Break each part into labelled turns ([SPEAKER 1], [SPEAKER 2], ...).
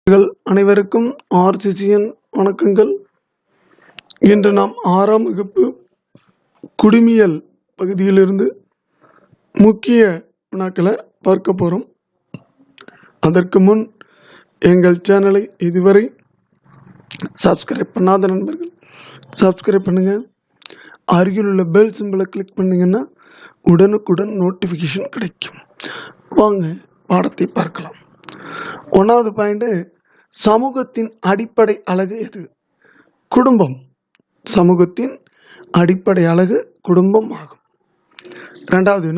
[SPEAKER 1] அனைவருக்கும் ஆர்சிசியின் வணக்கங்கள். இன்று நாம் 6ஆம் வகுப்பு குடிமியல் பகுதியிலிருந்து முக்கிய வினாக்களை பார்க்க போகிறோம். அதற்கு முன் எங்கள் சேனலை இதுவரை சப்ஸ்கிரைப் பண்ணாத நண்பர்கள் சப்ஸ்கிரைப் பண்ணுங்கள். அருகில் உள்ள பெல் சிம்பிளை கிளிக் பண்ணிங்கன்னா உடனுக்குடன் நோட்டிஃபிகேஷன் கிடைக்கும். வாங்க பாடத்தை பார்க்கலாம். 1வது பாயிண்ட், சமூகத்தின் அடிப்படை அலகு எது? குடும்பம். சமூகத்தின் அடிப்படை அலகு குடும்பம் ஆகும். 2வது,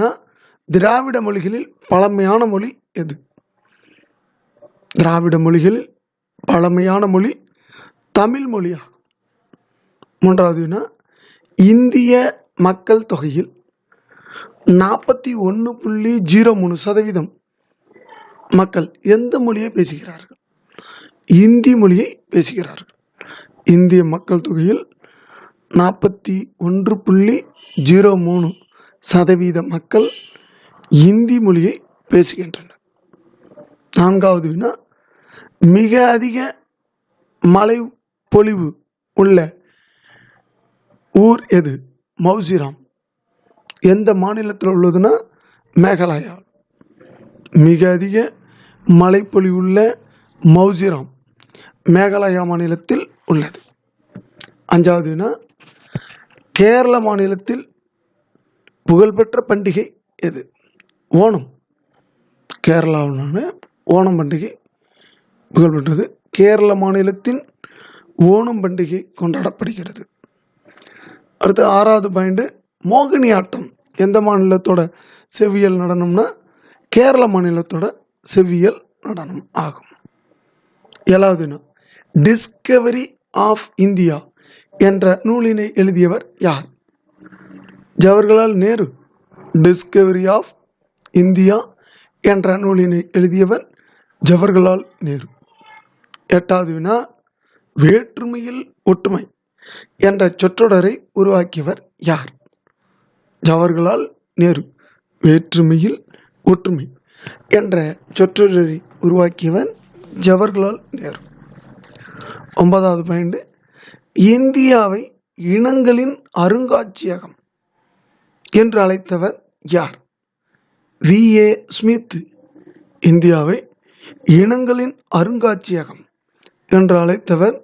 [SPEAKER 1] திராவிட மொழிகளில் பழமையான மொழி எது? திராவிட மொழிகளில் பழமையான மொழி தமிழ் மொழி ஆகும். 3வது, இந்திய மக்கள் தொகையில் 41.03% மக்கள் எந்த மொழியை பேசுகிறார்கள்? இந்தி மொழியை பேசுகிறார்கள். இந்திய மக்கள் தொகையில் 41.03% மக்கள் இந்தி மொழியை பேசுகின்றனர். 4வது, மிக அதிக மழை பொழிவு உள்ள ஊர் எது? மௌசிராம். எந்த மாநிலத்தில் உள்ளதுன்னா மேகாலயா. மிக அதிக மழைப்பொழிவுள்ள மௌசிராம் மேகாலயா மாநிலத்தில் உள்ளது. 5வது, கேரள மாநிலத்தில் புகழ்பெற்ற பண்டிகை எது? ஓணம். கேரளாவிலான ஓணம் பண்டிகை புகழ்பெற்றது. கேரள மாநிலத்தின் ஓணம் பண்டிகை கொண்டாடப்படுகிறது. அடுத்து 6வது பாயிண்ட், மோகினி ஆட்டம் எந்த மாநிலத்தோட செவ்வியல் நடனம்னா கேரள மாநிலத்தோட செவ்வியல் நடனம் ஆகும். 7வது, டிஸ்கவரி ஆஃப் இந்தியா என்ற நூலினை எழுதியவர் யார்? Jawaharlal Nehru. Discovery of India என்ற நூலினை எழுதியவர் ஜவஹர்லால் நேரு. 8வது, வேற்றுமையில் ஒற்றுமை என்ற சொற்றொடரை உருவாக்கியவர் யார்? ஜவஹர்லால் நேரு. வேற்றுமையில் ஒற்றுமை என்ற சொற்றொடரை உருவாக்கியவர் ஜவஹர்லால் நேரு. 9வது பாயிண்ட், இந்தியாவை இனங்களின் அருங்காட்சியகம் என்று அழைத்தவர் யார்? V.A. ஸ்மித். இந்தியாவை இனங்களின் அருங்காட்சியகம் என்று அழைத்தவர்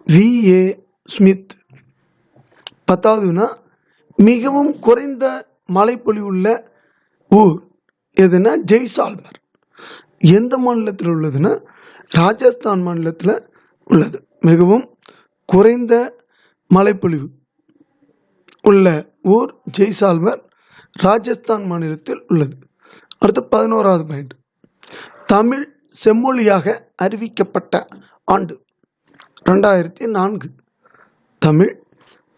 [SPEAKER 1] V.A. ஸ்மித். 10வது, மிகவும் குறைந்த மழைப்பொழிவுள்ள ஊர் எதுனா ஜெய்சால்மர். எந்த மாநிலத்தில் உள்ளதுன்னா ராஜஸ்தான் மாநிலத்தில் உள்ளது. மிகவும் குறைந்த மழைப்பொழிவு உள்ள ஊர் ஜெய்சால்மர், ராஜஸ்தான் மாநிலத்தில் உள்ளது. அடுத்து 11வது பாயிண்ட், தமிழ் செம்மொழியாக அறிவிக்கப்பட்ட ஆண்டு 2004. தமிழ்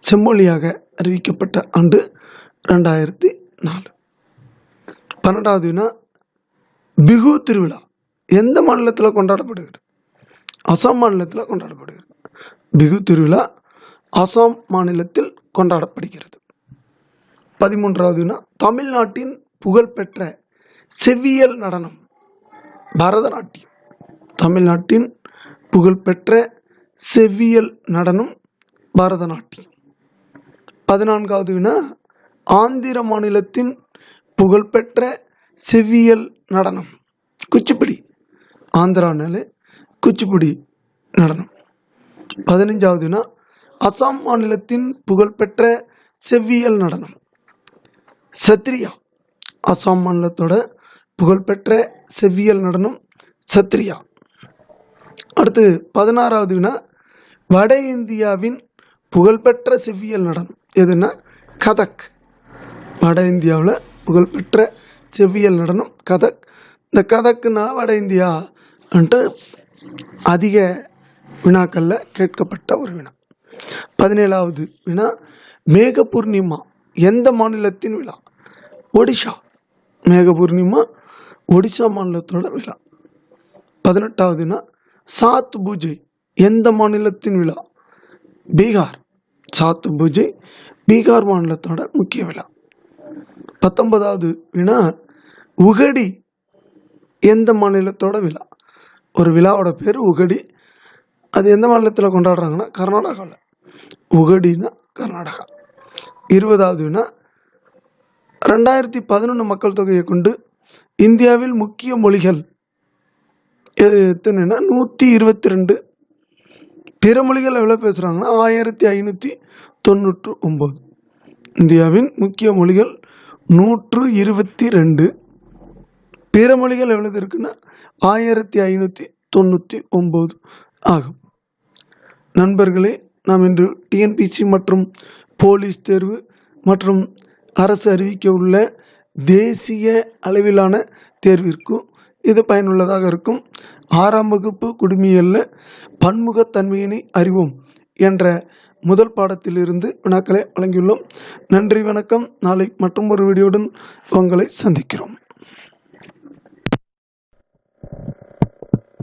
[SPEAKER 1] செம்மொழியாக அறிவிக்கப்பட்ட ஆண்டு 2004. 12வது, பிகு திருவிழா எந்த மாநிலத்தில் கொண்டாடப்படுகிறது? அசாம் மாநிலத்தில் கொண்டாடப்படுகிறது. பிகு திருவிழா அசாம் மாநிலத்தில் கொண்டாடப்படுகிறது. 13வது, தமிழ்நாட்டின் புகழ்பெற்ற செவ்வியல் நடனம் பரதநாட்டியம். தமிழ்நாட்டின் புகழ்பெற்ற செவ்வியல் நடனம் பரதநாட்டியம். 14வது, ஆந்திர மாநிலத்தின் புகழ்பெற்ற செவ்வியல் நடனம் குச்சிப்புடி. ஆந்திரானால குச்சிப்புடி நடனம். 15வது, அசாம் மாநிலத்தின் புகழ்பெற்ற செவ்வியல் நடனம் சத்ரியா. அசாம் மாநிலத்தோட புகழ்பெற்ற செவ்வியல் நடனம் சத்ரியா. அடுத்து 16வது, வட இந்தியாவின் புகழ்பெற்ற செவ்வியல் நடனம் எதுனா கதக். வட இந்தியாவில் புகழ்பெற்ற செவ்வியல் நடனம் கதக். இந்த கதக்குனால வட இந்தியான்ட்டு அதிக வினாக்களில் கேட்கப்பட்ட ஒரு வினா. 17வது வினா, மேக பூர்ணிமா எந்த மாநிலத்தின் விழா? ஒடிஷா. மேக பூர்ணிமா ஒடிஷா மாநிலத்தோட விழா. 18வது, சாத் பூஜை எந்த மாநிலத்தின் விழா? பீகார். சாத் பூஜை பீகார் மாநிலத்தோட முக்கிய விழா. 19வது வினா, உகடி எந்த மாநிலத்தோட விழா? ஒரு விழாவோட பேர் உகடி. அது எந்த மாநிலத்தில் கொண்டாடுறாங்கன்னா கர்நாடகாவில். உகடினா கர்நாடகா. 20வது வினா, 2011 மக்கள் தொகையை கொண்டு இந்தியாவில் முக்கிய மொழிகள் எத்தனைன்னா 122. பிற மொழிகள் எவ்வளோ பேசுகிறாங்கன்னா 1599. இந்தியாவின் முக்கிய மொழிகள் 122. பிற மொழிகள் எவ்வளவு இருக்குன்னா 1599 ஆகும். நண்பர்களே, நாம் இன்று டிஎன்பிசி மற்றும் போலீஸ் தேர்வு மற்றும் அரசு அறிவிக்க உள்ள தேசிய அளவிலான தேர்விற்கும் இது பயனுள்ளதாக இருக்கும். 6ஆம் வகுப்பு குடிமையியலில் பன்முகத்தன்மையினை அறிவோம் என்ற முதல் பாடத்திலிருந்து வினாக்களை வழங்கியுள்ளோம். நன்றி, வணக்கம். நாளை மற்றும் ஒரு வீடியோவுடன் உங்களை சந்திக்கிறோம்.